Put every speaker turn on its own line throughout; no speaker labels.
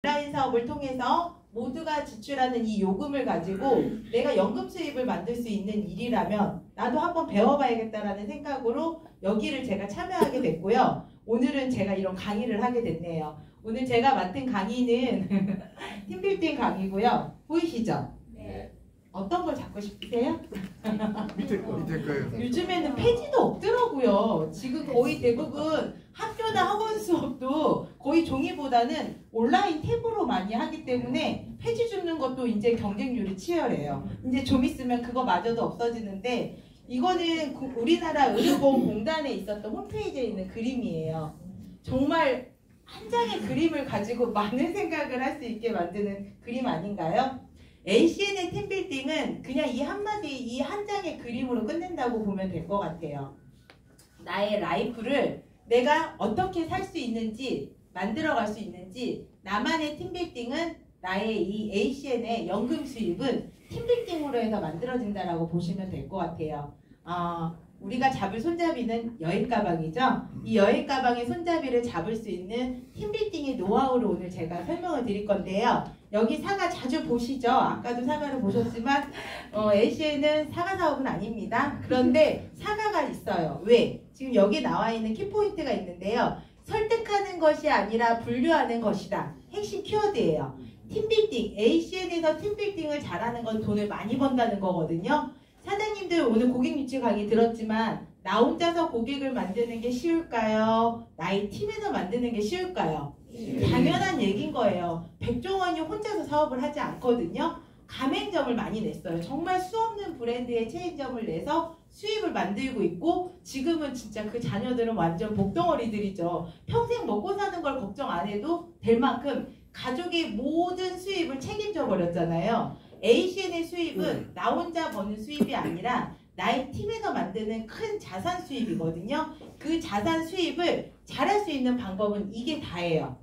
온라인 사업을 통해서 모두가 지출하는 이 요금을 가지고 내가 연금 수입을 만들 수 있는 일이라면 나도 한번 배워봐야겠다라는 생각으로 여기를 제가 참여하게 됐고요. 오늘은 제가 이런 강의를 하게 됐네요. 오늘 제가 맡은 강의는 팀빌딩 강의고요. 보이시죠?
네.
어떤 걸 잡고 싶으세요?
밑에 거요.
요즘에는 폐지도 없더라고요. 지금 거의 대부분 학교나 학원 수업도 거의 종이보다는 온라인 탭으로 많이 하기 때문에 폐지 줍는 것도 이제 경쟁률이 치열해요. 이제 좀 있으면 그거마저도 없어지는데 이거는 우리나라 의료보험공단에 있었던 홈페이지에 있는 그림이에요. 정말 한 장의 그림을 가지고 많은 생각을 할 수 있게 만드는 그림 아닌가요? ACN의 팀빌딩은 그냥 이 한마디, 이 한 장의 그림으로 끝낸다고 보면 될 것 같아요. 나의 라이프를 내가 어떻게 살 수 있는지, 만들어갈 수 있는지, 나만의 팀빌딩은 나의 이 ACN의 연금 수입은 팀빌딩으로 해서 만들어진다라고 보시면 될 것 같아요. 우리가 잡을 손잡이는 여행 가방이죠. 이 여행 가방의 손잡이를 잡을 수 있는 팀빌딩의 노하우를 오늘 제가 설명을 드릴 건데요. 여기 사과 자주 보시죠. 아까도 사과를 보셨지만 ACN은 사과 사업은 아닙니다. 그런데 사과가 있어요. 왜? 지금 여기 나와 있는 키포인트가 있는데요. 설득하는 것이 아니라 분류하는 것이다. 핵심 키워드예요. 팀빌딩, ACN에서 팀빌딩을 잘하는 건 돈을 많이 번다는 거거든요. 사장님들 오늘 고객 유치 강의 들었지만 나 혼자서 고객을 만드는 게 쉬울까요? 나의 팀에서 만드는 게 쉬울까요? 당연한 얘기인 거예요. 백종원이 혼자서 사업을 하지 않거든요. 가맹점을 많이 냈어요. 정말 수없는 브랜드의 체인점을 내서 수입을 만들고 있고 지금은 진짜 그 자녀들은 완전 복덩어리들이죠. 평생 먹고 사는 걸 걱정 안 해도 될 만큼 가족의 모든 수입을 책임져 버렸잖아요. ACN의 수입은 나 혼자 버는 수입이 아니라 나의 팀에서 만드는 큰 자산 수입이거든요. 그 자산 수입을 잘할 수 있는 방법은 이게 다예요.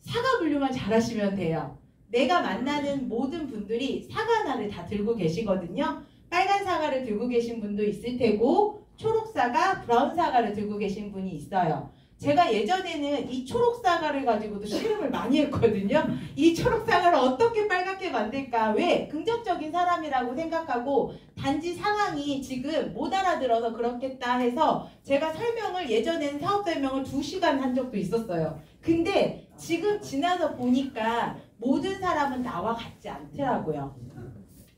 사과 분류만 잘하시면 돼요. 내가 만나는 모든 분들이 사과 하나를 다 들고 계시거든요. 빨간 사과를 들고 계신 분도 있을 테고 초록 사과, 브라운 사과를 들고 계신 분이 있어요. 제가 예전에는 이 초록 사과를 가지고도 실험을 많이 했거든요. 이 초록 사과를 어떻게 빨갛게 만들까? 왜? 긍정적인 사람이라고 생각하고 단지 상황이 지금 못 알아들어서 그렇겠다 해서 제가 설명을 예전에는 사업 설명을 2시간 한 적도 있었어요. 근데 지금 지나서 보니까 모든 사람은 나와 같지 않더라고요.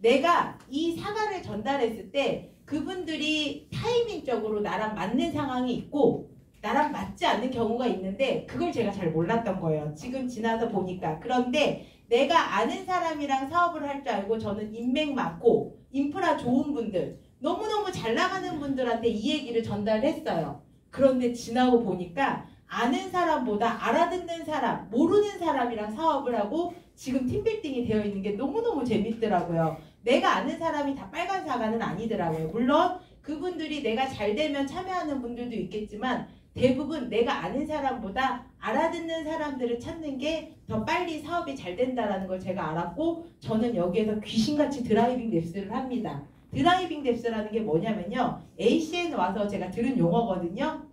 내가 이 사과를 전달했을 때 그분들이 타이밍적으로 나랑 맞는 상황이 있고 나랑 맞지 않는 경우가 있는데 그걸 제가 잘 몰랐던 거예요. 지금 지나서 보니까. 그런데 내가 아는 사람이랑 사업을 할 줄 알고 저는 인맥 많고 인프라 좋은 분들 너무너무 잘 나가는 분들한테 이 얘기를 전달했어요. 그런데 지나고 보니까 아는 사람보다 알아듣는 사람, 모르는 사람이랑 사업을 하고 지금 팀빌딩이 되어 있는 게 너무너무 재밌더라고요. 내가 아는 사람이 다 빨간 사과는 아니더라고요. 물론 그분들이 내가 잘 되면 참여하는 분들도 있겠지만 대부분 내가 아는 사람보다 알아듣는 사람들을 찾는 게 더 빨리 사업이 잘 된다는 걸 제가 알았고 저는 여기에서 귀신같이 드라이빙 랩스를 합니다. 드라이빙 랩스라는 게 뭐냐면요. ACN 와서 제가 들은 용어거든요.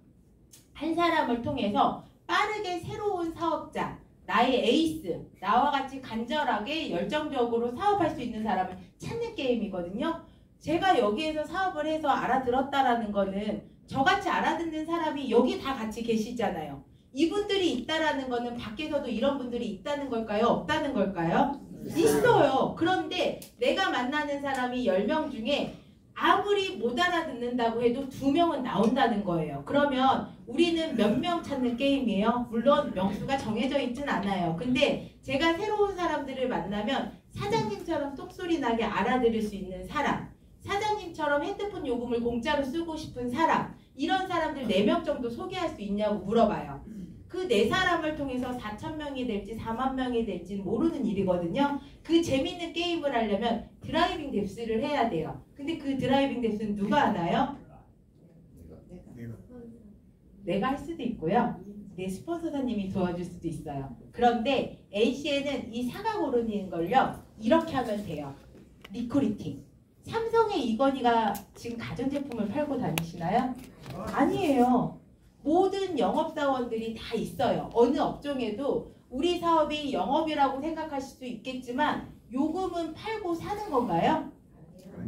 한 사람을 통해서 빠르게 새로운 사업자, 나의 에이스, 나와 같이 간절하게 열정적으로 사업할 수 있는 사람을 찾는 게임이거든요. 제가 여기에서 사업을 해서 알아들었다라는 거는 저같이 알아듣는 사람이 여기 다 같이 계시잖아요. 이분들이 있다라는 거는 밖에서도 이런 분들이 있다는 걸까요? 없다는 걸까요? 있어요. 그런데 내가 만나는 사람이 10명 중에 아무리 못 알아듣는다고 해도 2명은 나온다는 거예요. 그러면 우리는 몇 명 찾는 게임이에요? 물론 명수가 정해져 있진 않아요. 근데 제가 새로운 사람들을 만나면 사장님처럼 똑소리 나게 알아들을 수 있는 사람, 사장님처럼 핸드폰 요금을 공짜로 쓰고 싶은 사람, 이런 사람들 4명 정도 소개할 수 있냐고 물어봐요. 그 4사람을 통해서 4,000명이 될지 4만 명이 될지 모르는 일이거든요. 그 재밌는 게임을 하려면 드라이빙 뎁스를 해야 돼요. 근데 그 드라이빙 뎁스는 누가 하나요? 내가 할 수도 있고요. 내 스폰서사님이 도와줄 수도 있어요. 그런데 ACN은 이 사과 고르는 걸요. 이렇게 하면 돼요. 리크루팅. 삼성의 이건희가 지금 가전제품을 팔고 다니시나요? 아니에요. 모든 영업사원들이 다 있어요. 어느 업종에도 우리 사업이 영업이라고 생각하실 수 있겠지만 요금은 팔고 사는 건가요?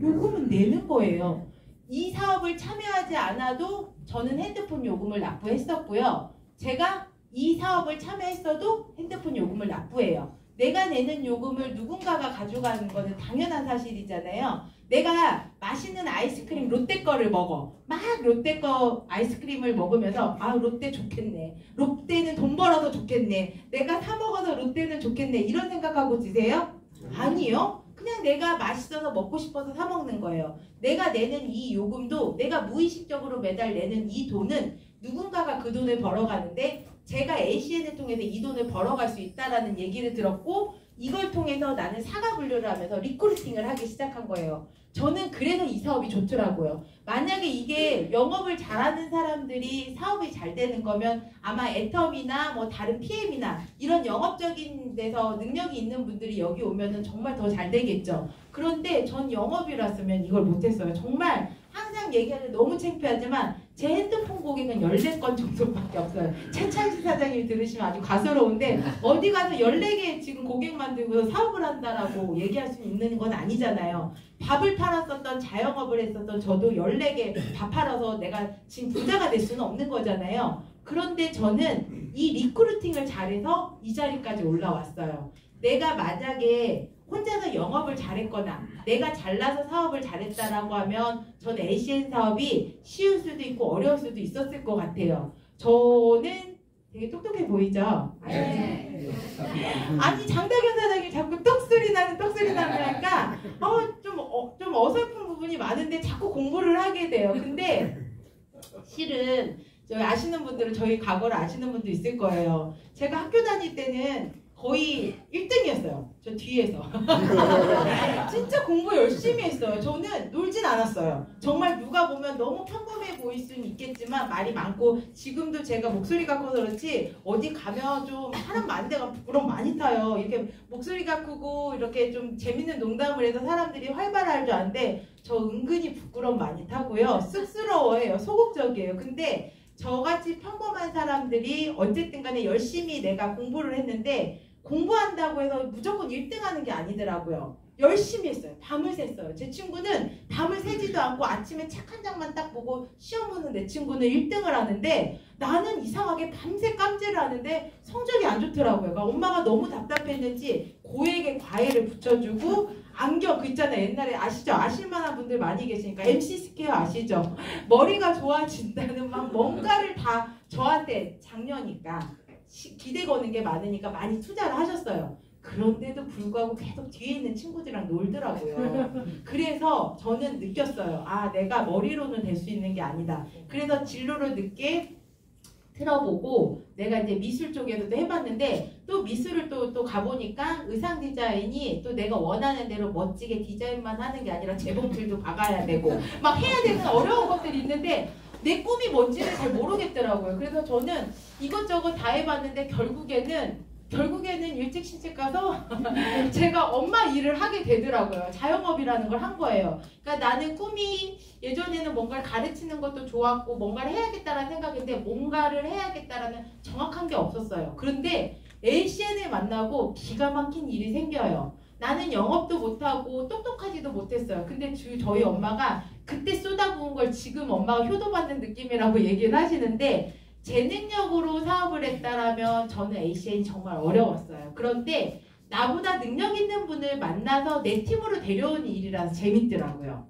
요금은 내는 거예요. 이 사업을 참여하지 않아도 저는 핸드폰 요금을 납부했었고요. 제가 이 사업을 참여했어도 핸드폰 요금을 납부해요. 내가 내는 요금을 누군가가 가져가는 거는 당연한 사실이잖아요. 내가 맛있는 아이스크림 롯데 거를 먹어. 막 롯데 거 아이스크림을 먹으면서 아 롯데 좋겠네. 롯데는 돈 벌어서 좋겠네. 내가 사 먹어서 롯데는 좋겠네. 이런 생각하고 드세요? 아니요. 그냥 내가 맛있어서 먹고 싶어서 사 먹는 거예요. 내가 내는 이 요금도 내가 무의식적으로 매달 내는 이 돈은 누군가가 그 돈을 벌어가는데 제가 ACN을 통해서 이 돈을 벌어갈 수 있다라는 얘기를 들었고 이걸 통해서 나는 사과 분류를 하면서 리크루팅을 하기 시작한 거예요. 저는 그래서 이 사업이 좋더라고요. 만약에 이게 영업을 잘하는 사람들이 사업이 잘 되는 거면 아마 애텀이나 뭐 다른 PM이나 이런 영업적인 데서 능력이 있는 분들이 여기 오면은 정말 더 잘 되겠죠. 그런데 전 영업이랐으면 이걸 못했어요. 정말 항상 얘기하는 너무 창피하지만 제 핸드폰 고객은 14건 정도밖에 없어요. 최찬식 사장님이 들으시면 아주 가스러운데 어디 가서 14개 지금 고객 만들고 사업을 한다라고 얘기할 수 있는 건 아니잖아요. 밥을 팔았었던 자영업을 했었던 저도 14개 밥 팔아서 내가 지금 부자가 될 수는 없는 거잖아요. 그런데 저는 이 리크루팅을 잘해서 이 자리까지 올라왔어요. 내가 만약에 혼자서 영업을 잘했거나 내가 잘나서 사업을 잘했다라고 하면 저는 ACN 사업이 쉬울 수도 있고 어려울 수도 있었을 것 같아요. 저는 되게 똑똑해 보이죠?
네.
아니 장다경 사장님 자꾸 똑소리 나는 하니까 좀 어설픈 부분이 많은데 자꾸 공부를 하게 돼요. 근데 실은 저희 아시는 분들은 저희 과거를 아시는 분도 있을 거예요. 제가 학교 다닐 때는 거의 1등이었어요. 저 뒤에서. 진짜 공부 열심히 했어요. 저는 놀진 않았어요. 정말 누가 보면 너무 평범해 보일 수는 있겠지만 말이 많고 지금도 제가 목소리가 커서 그렇지 어디 가면 좀 사람 많은 데가 부끄러움 많이 타요. 이렇게 목소리가 크고 이렇게 좀 재밌는 농담을 해서 사람들이 활발할 줄 아는데 저 은근히 부끄러움 많이 타고요. 쑥스러워해요. 소극적이에요. 근데 저같이 평범한 사람들이 어쨌든 간에 열심히 내가 공부를 했는데 공부한다고 해서 무조건 1등 하는 게 아니더라고요. 열심히 했어요. 밤을 샜어요. 제 친구는 밤을 새지도 않고 아침에 책 한 장만 딱 보고 시험 보는 내 친구는 1등을 하는데 나는 이상하게 밤새 깜질을 하는데 성적이 안 좋더라고요. 그러니까 엄마가 너무 답답했는지 고액의 과외를 붙여주고 안경 그 있잖아요. 옛날에 아시죠? 아실만한 분들 많이 계시니까 MC 스퀘어 아시죠? 머리가 좋아진다는 막 뭔가를 다 저한테 작년이니까 기대 거는 게 많으니까 많이 투자를 하셨어요. 그런데도 불구하고 계속 뒤에 있는 친구들이랑 놀더라고요. 그래서 저는 느꼈어요. 아, 내가 머리로는 될 수 있는 게 아니다. 그래서 진로를 늦게 틀어보고 내가 이제 미술 쪽에서도 해봤는데 또 미술을 또 가보니까 의상 디자인이 또 내가 원하는 대로 멋지게 디자인만 하는 게 아니라 재봉틀도 박아야 되고 막 해야 되는 어려운 것들이 있는데 내 꿈이 뭔지를 잘 모르겠더라고요. 그래서 저는 이것저것 다 해봤는데 결국에는 일찍 시집 가서 제가 엄마 일을 하게 되더라고요. 자영업이라는 걸 한 거예요. 그러니까 나는 꿈이 예전에는 뭔가를 가르치는 것도 좋았고 뭔가를 해야겠다라는 생각인데 뭔가를 해야겠다라는 정확한 게 없었어요. 그런데 ACN을 만나고 기가 막힌 일이 생겨요. 나는 영업도 못하고 똑똑하지도 못했어요. 근데 저희 엄마가 그때 쏟아부은 걸 지금 엄마가 효도받는 느낌이라고 얘기를 하시는데 제 능력으로 사업을 했다라면 저는 ACN이 정말 어려웠어요. 그런데 나보다 능력 있는 분을 만나서 내 팀으로 데려오는 일이라서 재밌더라고요.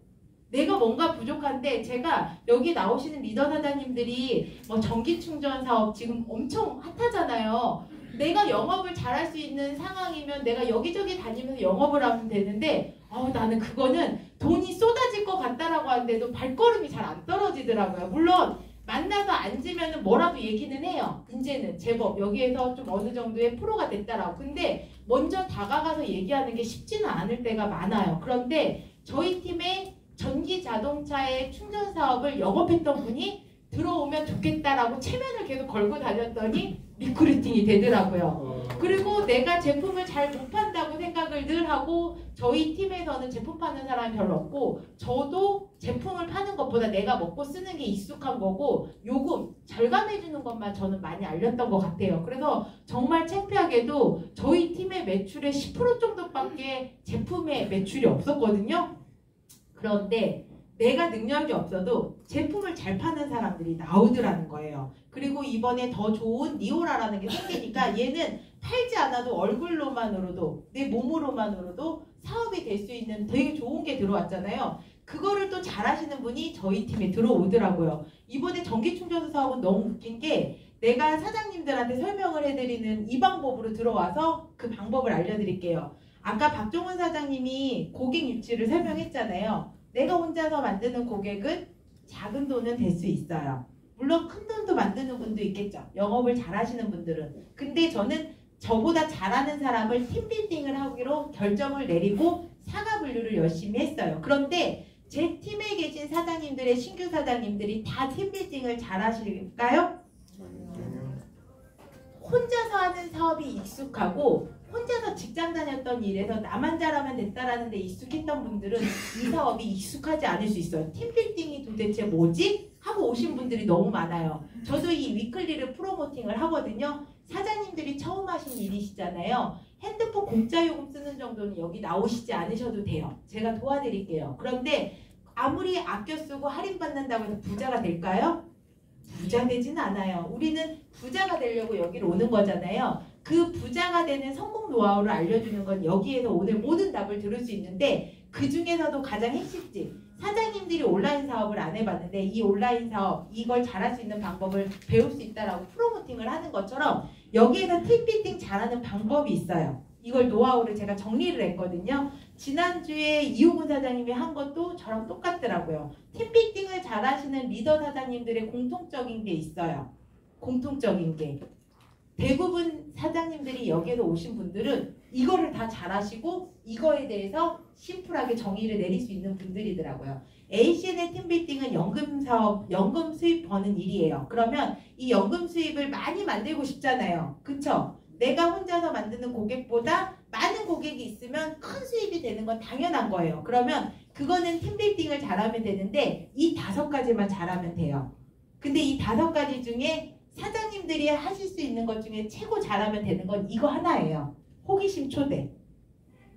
내가 뭔가 부족한데 제가 여기 나오시는 리더 사장님들이 뭐 전기충전 사업 지금 엄청 핫하잖아요. 내가 영업을 잘할 수 있는 상황이면 내가 여기저기 다니면서 영업을 하면 되는데 나는 그거는 돈이 쏟아질 것 같다라고 하는데도 발걸음이 잘 안 떨어지더라고요. 물론 만나서 앉으면 뭐라도 얘기는 해요. 이제는 제법 여기에서 좀 어느 정도의 프로가 됐다라고. 근데 먼저 다가가서 얘기하는 게 쉽지는 않을 때가 많아요. 그런데 저희 팀에 전기 자동차의 충전 사업을 영업했던 분이 들어오면 좋겠다라고 체면을 계속 걸고 다녔더니 리크루팅이 되더라고요. 그리고 내가 제품을 잘 못 판다고 생각을 늘 하고 저희 팀에서는 제품 파는 사람이 별로 없고 저도 제품을 파는 것보다 내가 먹고 쓰는 게 익숙한 거고 요금 절감해 주는 것만 저는 많이 알렸던 것 같아요. 그래서 정말 창피하게도 저희 팀의 매출의 10% 정도밖에 제품의 매출이 없었거든요. 그런데 내가 능력이 없어도 제품을 잘 파는 사람들이 나오더라는 거예요. 그리고 이번에 더 좋은 니오라라는 게 생기니까 얘는 팔지 않아도 얼굴로만으로도 내 몸으로만으로도 사업이 될 수 있는 되게 좋은 게 들어왔잖아요. 그거를 또 잘하시는 분이 저희 팀에 들어오더라고요. 이번에 전기충전소 사업은 너무 웃긴 게 내가 사장님들한테 설명을 해드리는 이 방법으로 들어와서 그 방법을 알려드릴게요. 아까 박종훈 사장님이 고객 유치를 설명했잖아요. 내가 혼자서 만드는 고객은 작은 돈은 될 수 있어요. 물론 큰 돈도 만드는 분도 있겠죠. 영업을 잘하시는 분들은. 근데 저는 저보다 잘하는 사람을 팀빌딩을 하기로 결정을 내리고 사과 분류를 열심히 했어요. 그런데 제 팀에 계신 사장님들의 신규 사장님들이 다 팀빌딩을 잘하실까요? 혼자서 하는 사업이 익숙하고 혼자서 직장 다녔던 일에서 나만 잘하면 됐다라는 데 익숙했던 분들은 이 사업이 익숙하지 않을 수 있어요. 팀빌딩이 도대체 뭐지? 하고 오신 분들이 너무 많아요. 저도 이 위클리를 프로모팅을 하거든요. 사장님들이 처음 하신 일이시잖아요. 핸드폰 공짜 요금 쓰는 정도는 여기 나오시지 않으셔도 돼요. 제가 도와드릴게요. 그런데 아무리 아껴 쓰고 할인받는다고 해서 부자가 될까요? 부자 되진 않아요. 우리는 부자가 되려고 여기로 오는 거잖아요. 그 부자가 되는 성공 노하우를 알려주는 건 여기에서 오늘 모든 답을 들을 수 있는데 그 중에서도 가장 핵심집 사장님들이 온라인 사업을 안 해봤는데 이 온라인 사업 이걸 잘할 수 있는 방법을 배울 수 있다라고 프로모팅을 하는 것처럼 여기에서 팀빌딩 잘하는 방법이 있어요. 이걸 노하우를 제가 정리를 했거든요. 지난주에 이호근 사장님이 한 것도 저랑 똑같더라고요. 팀빌딩을 잘하시는 리더 사장님들의 공통적인 게 있어요. 공통적인 게. 대부분 사장님들이 여기에서 오신 분들은 이거를 다 잘하시고 이거에 대해서 심플하게 정의를 내릴 수 있는 분들이더라고요. ACN의 팀빌딩은 연금 사업, 연금 수입 버는 일이에요. 그러면 이 연금 수입을 많이 만들고 싶잖아요. 그쵸? 내가 혼자서 만드는 고객보다 많은 고객이 있으면 큰 수입이 되는 건 당연한 거예요. 그러면 그거는 팀빌딩을 잘하면 되는데 이 5가지만 잘하면 돼요. 근데 이 5가지 중에 사장님들이 하실 수 있는 것 중에 최고 잘하면 되는 건 이거 하나예요. 호기심 초대.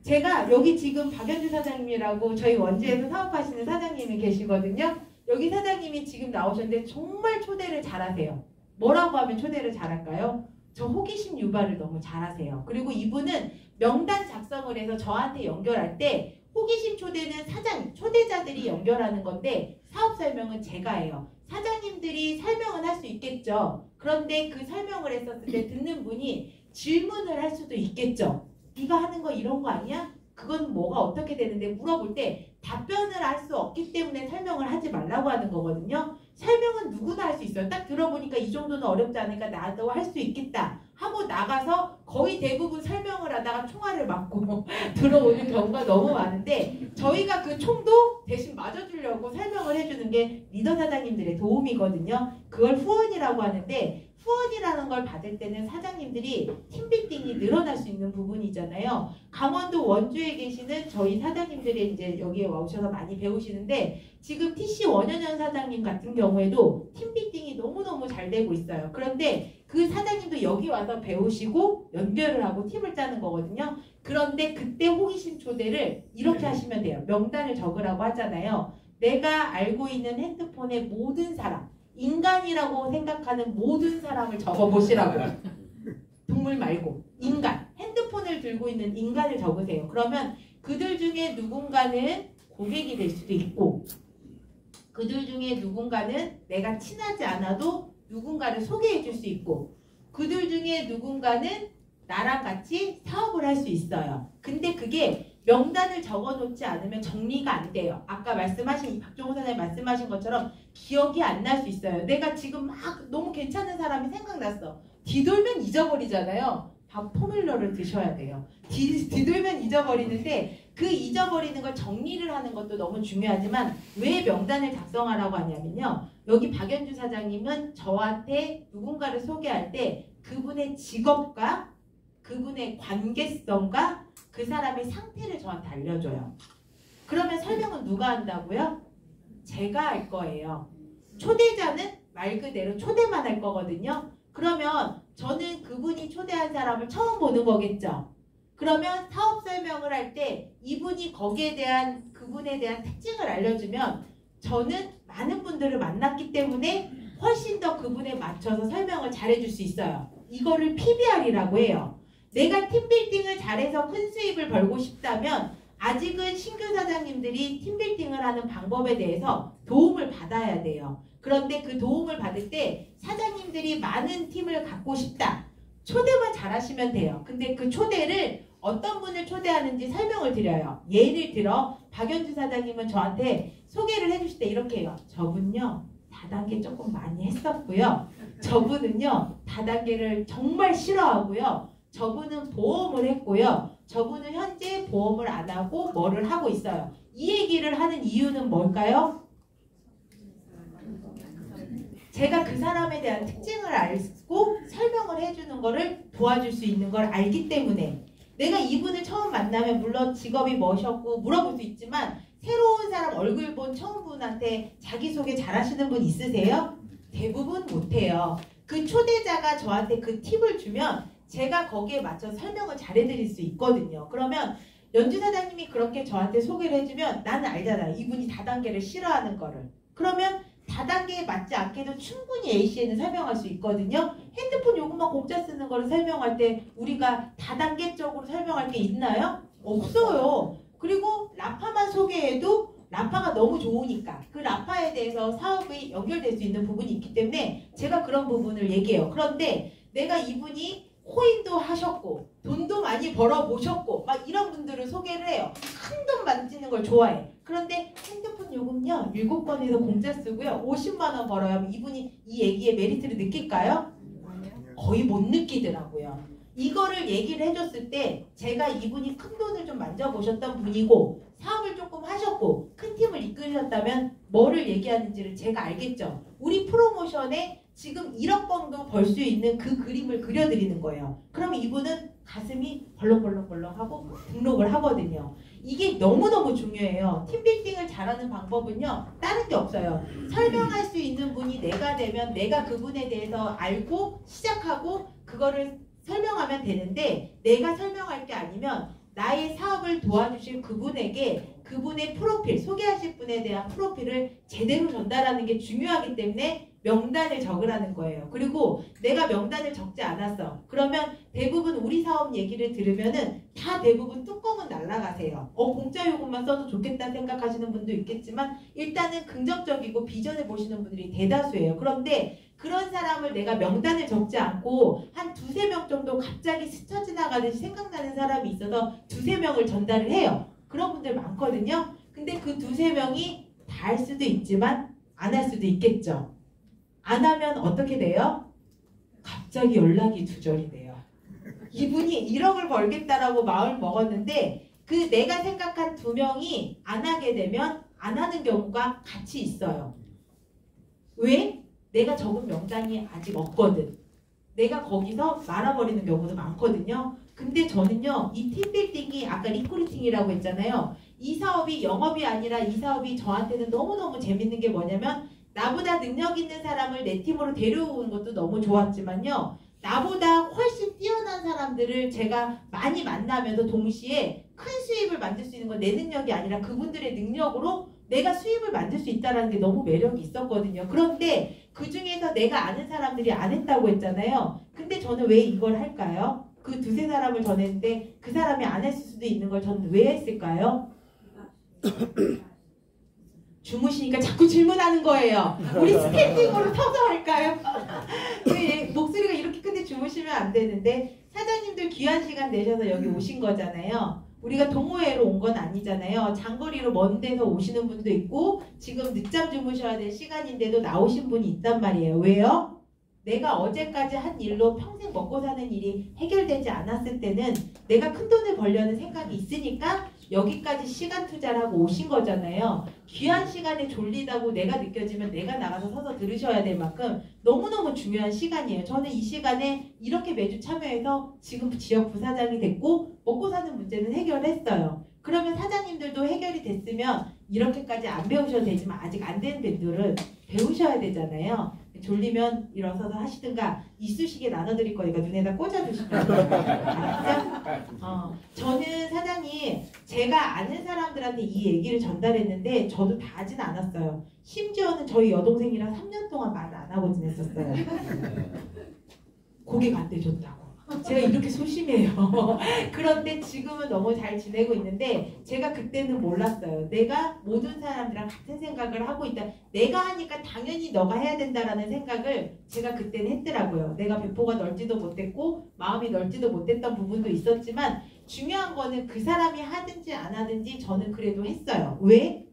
제가 여기 지금 박연주 사장님이라고 저희 원주에서 사업하시는 사장님이 계시거든요. 여기 사장님이 지금 나오셨는데 정말 초대를 잘하세요. 뭐라고 하면 초대를 잘할까요? 저 호기심 유발을 너무 잘하세요. 그리고 이분은 명단 작성을 해서 저한테 연결할 때 호기심 초대는 사장, 초대자들이 연결하는 건데 사업 설명은 제가 해요. 사장님들이 설명은 할 수 있겠죠. 그런데 그 설명을 했었을 때 듣는 분이 질문을 할 수도 있겠죠. 네가 하는 거 이런 거 아니야? 그건 뭐가 어떻게 되는데 물어볼 때 답변을 할 수 없기 때문에 설명을 하지 말라고 하는 거거든요. 설명은 누구나 할 수 있어요. 딱 들어보니까 이 정도는 어렵지 않으니까 나도 할 수 있겠다 하고 나가서 거의 대부분 설명을 하다가 총알을 맞고 들어오는 경우가 너무 많은데 저희가 그 총도 대신 맞아주려고 설명을 해주는 게 리더 사장님들의 도움이거든요. 그걸 후원이라고 하는데 후원이라는 걸 받을 때는 사장님들이 팀빌딩이 늘어날 수 있는 부분이잖아요. 강원도 원주에 계시는 저희 사장님들이 이제 여기에 오셔서 많이 배우시는데 지금 TC 원현현 사장님 같은 경우에도 팀빌딩이 너무너무 잘 되고 있어요. 그런데 그 사장님도 여기 와서 배우시고 연결을 하고 팀을 짜는 거거든요. 그런데 그때 호기심 초대를 이렇게 하시면 돼요. 명단을 적으라고 하잖아요. 내가 알고 있는 핸드폰의 모든 사람 인간이라고 생각하는 모든 사람을 적어보시라고요. 동물 말고 인간, 핸드폰을 들고 있는 인간을 적으세요. 그러면 그들 중에 누군가는 고객이 될 수도 있고 그들 중에 누군가는 내가 친하지 않아도 누군가를 소개해 줄 수 있고 그들 중에 누군가는 나랑 같이 사업을 할 수 있어요. 근데 그게 명단을 적어놓지 않으면 정리가 안 돼요. 아까 말씀하신 박종호 사장님 말씀하신 것처럼 기억이 안 날 수 있어요. 내가 지금 막 너무 괜찮은 사람이 생각났어. 뒤돌면 잊어버리잖아요. 밥 포뮬러를 드셔야 돼요. 뒤돌면 잊어버리는데 그 잊어버리는 걸 정리를 하는 것도 너무 중요하지만 왜 명단을 작성하라고 하냐면요. 여기 박연주 사장님은 저한테 누군가를 소개할 때 그분의 직업과 그분의 관계성과 그 사람의 상태를 저한테 알려줘요. 그러면 설명은 누가 한다고요? 제가 할 거예요. 초대자는 말 그대로 초대만 할 거거든요. 그러면 저는 그분이 초대한 사람을 처음 보는 거겠죠. 그러면 사업 설명을 할 때 이분이 거기에 대한 그분에 대한 특징을 알려주면 저는 많은 분들을 만났기 때문에 훨씬 더 그분에 맞춰서 설명을 잘해줄 수 있어요. 이거를 PBR이라고 해요. 내가 팀빌딩을 잘해서 큰 수익을 벌고 싶다면 아직은 신규 사장님들이 팀빌딩을 하는 방법에 대해서 도움을 받아야 돼요. 그런데 그 도움을 받을 때 사장님들이 많은 팀을 갖고 싶다. 초대만 잘하시면 돼요. 근데 그 초대를 어떤 분을 초대하는지 설명을 드려요. 예를 들어 박연주 사장님은 저한테 소개를 해주실 때 이렇게 해요. 저분요 다단계 조금 많이 했었고요. 저분은요 다단계를 정말 싫어하고요. 저분은 보험을 했고요. 저분은 현재 보험을 안 하고 뭐를 하고 있어요. 이 얘기를 하는 이유는 뭘까요? 제가 그 사람에 대한 특징을 알고 설명을 해주는 거를 도와줄 수 있는 걸 알기 때문에 내가 이분을 처음 만나면 물론 직업이 뭐셨고 물어볼 수 있지만 새로운 사람 얼굴 본 처음 분한테 자기소개 잘하시는 분 있으세요? 대부분 못해요. 그 초대자가 저한테 그 팁을 주면 제가 거기에 맞춰 설명을 잘해드릴 수 있거든요. 그러면 연주 사장님이 그렇게 저한테 소개를 해주면 나는 알잖아요. 이분이 다단계를 싫어하는 거를. 그러면 다단계에 맞지 않게도 충분히 A씨에는 설명할 수 있거든요. 핸드폰 요금만 공짜 쓰는 거를 설명할 때 우리가 다단계적으로 설명할 게 있나요? 없어요. 그리고 라파만 소개해도 라파가 너무 좋으니까 그 라파에 대해서 사업이 연결될 수 있는 부분이 있기 때문에 제가 그런 부분을 얘기해요. 그런데 내가 이분이 코인도 하셨고 돈도 많이 벌어보셨고 막 이런 분들을 소개를 해요. 큰 돈 만지는 걸 좋아해. 그런데 핸드폰 요금요 7번에서 공짜 쓰고요 50만 원 벌어요. 이분이 이 얘기에 메리트를 느낄까요? 거의 못 느끼더라고요. 이거를 얘기를 해줬을 때 제가 이분이 큰 돈을 좀 만져보셨던 분이고 사업을 조금 하셨고 큰 팀을 이끌으셨다면 뭐를 얘기하는지를 제가 알겠죠. 우리 프로모션에 지금 1억 정도 벌 수 있는 그 그림을 그려드리는 거예요. 그럼 이분은 가슴이 벌렁벌렁벌렁하고 등록을 하거든요. 이게 너무너무 중요해요. 팀빌딩을 잘하는 방법은요. 다른 게 없어요. 설명할 수 있는 분이 내가 되면 내가 그분에 대해서 알고 시작하고 그거를 설명하면 되는데 내가 설명할 게 아니면 나의 사업을 도와주실 그분에게 그분의 프로필, 소개하실 분에 대한 프로필을 제대로 전달하는 게 중요하기 때문에 명단을 적으라는 거예요. 그리고 내가 명단을 적지 않았어. 그러면 대부분 우리 사업 얘기를 들으면은 다 대부분 뚜껑은 날라가세요. 공짜 요금만 써도 좋겠다 생각하시는 분도 있겠지만 일단은 긍정적이고 비전을 보시는 분들이 대다수예요. 그런데 그런 사람을 내가 명단을 적지 않고 한 두세 명 정도 갑자기 스쳐 지나가듯이 생각나는 사람이 있어서 두세 명을 전달을 해요. 그런 분들 많거든요. 근데 그 두세 명이 다 할 수도 있지만 안 할 수도 있겠죠. 안 하면 어떻게 돼요? 갑자기 연락이 두절이 돼요. 이분이 1억을 벌겠다라고 마음을 먹었는데 그 내가 생각한 두 명이 안 하게 되면 안 하는 경우가 같이 있어요. 왜? 내가 적은 명단이 아직 없거든. 내가 거기서 말아버리는 경우도 많거든요. 근데 저는요. 이 팀빌딩이 아까 리크루팅이라고 했잖아요. 이 사업이 영업이 아니라 이 사업이 저한테는 너무너무 재밌는 게 뭐냐면 나보다 능력 있는 사람을 내 팀으로 데려오는 것도 너무 좋았지만요. 나보다 훨씬 뛰어난 사람들을 제가 많이 만나면서 동시에 큰 수입을 만들 수 있는 건 내 능력이 아니라 그분들의 능력으로 내가 수입을 만들 수 있다는 게 너무 매력이 있었거든요. 그런데 그 중에서 내가 아는 사람들이 안 했다고 했잖아요. 근데 저는 왜 이걸 할까요? 그 두세 사람을 전했는데 그 사람이 안 했을 수도 있는 걸 저는 왜 했을까요? 주무시니까 자꾸 질문하는 거예요. 우리 스탠딩으로 서서 할까요? 목소리가 이렇게 큰데 주무시면 안 되는데 사장님들 귀한 시간 내셔서 여기 오신 거잖아요. 우리가 동호회로 온 건 아니잖아요. 장거리로 먼 데서 오시는 분도 있고 지금 늦잠 주무셔야 될 시간인데도 나오신 분이 있단 말이에요. 왜요? 내가 어제까지 한 일로 평생 먹고 사는 일이 해결되지 않았을 때는 내가 큰 돈을 벌려는 생각이 있으니까 여기까지 시간 투자를 하고 오신 거잖아요. 귀한 시간에 졸리다고 내가 느껴지면 내가 나가서 서서 들으셔야 될 만큼 너무너무 중요한 시간이에요. 저는 이 시간에 이렇게 매주 참여해서 지금 지역 부사장이 됐고 먹고 사는 문제는 해결했어요. 그러면 사장님들도 해결이 됐으면 이렇게까지 안 배우셔도 되지만 아직 안 된 분들은 배우셔야 되잖아요. 졸리면 일어서서 하시든가 이쑤시개 나눠드릴 거니까 눈에다 꽂아두시면 알았죠? 저는 사장님 제가 아는 사람들한테 이 얘기를 전달했는데 저도 다 하진 않았어요. 심지어는 저희 여동생이랑 3년 동안 말 안 하고 지냈었어요. 고객 안 돼줬다고. 제가 이렇게 소심해요. 그런데 지금은 너무 잘 지내고 있는데 제가 그때는 몰랐어요. 내가 모든 사람들이랑 같은 생각을 하고 있다. 내가 하니까 당연히 너가 해야 된다라는 생각을 제가 그때는 했더라고요. 내가 배포가 넓지도 못했고 마음이 넓지도 못했던 부분도 있었지만 중요한 거는 그 사람이 하든지 안 하든지 저는 그래도 했어요. 왜?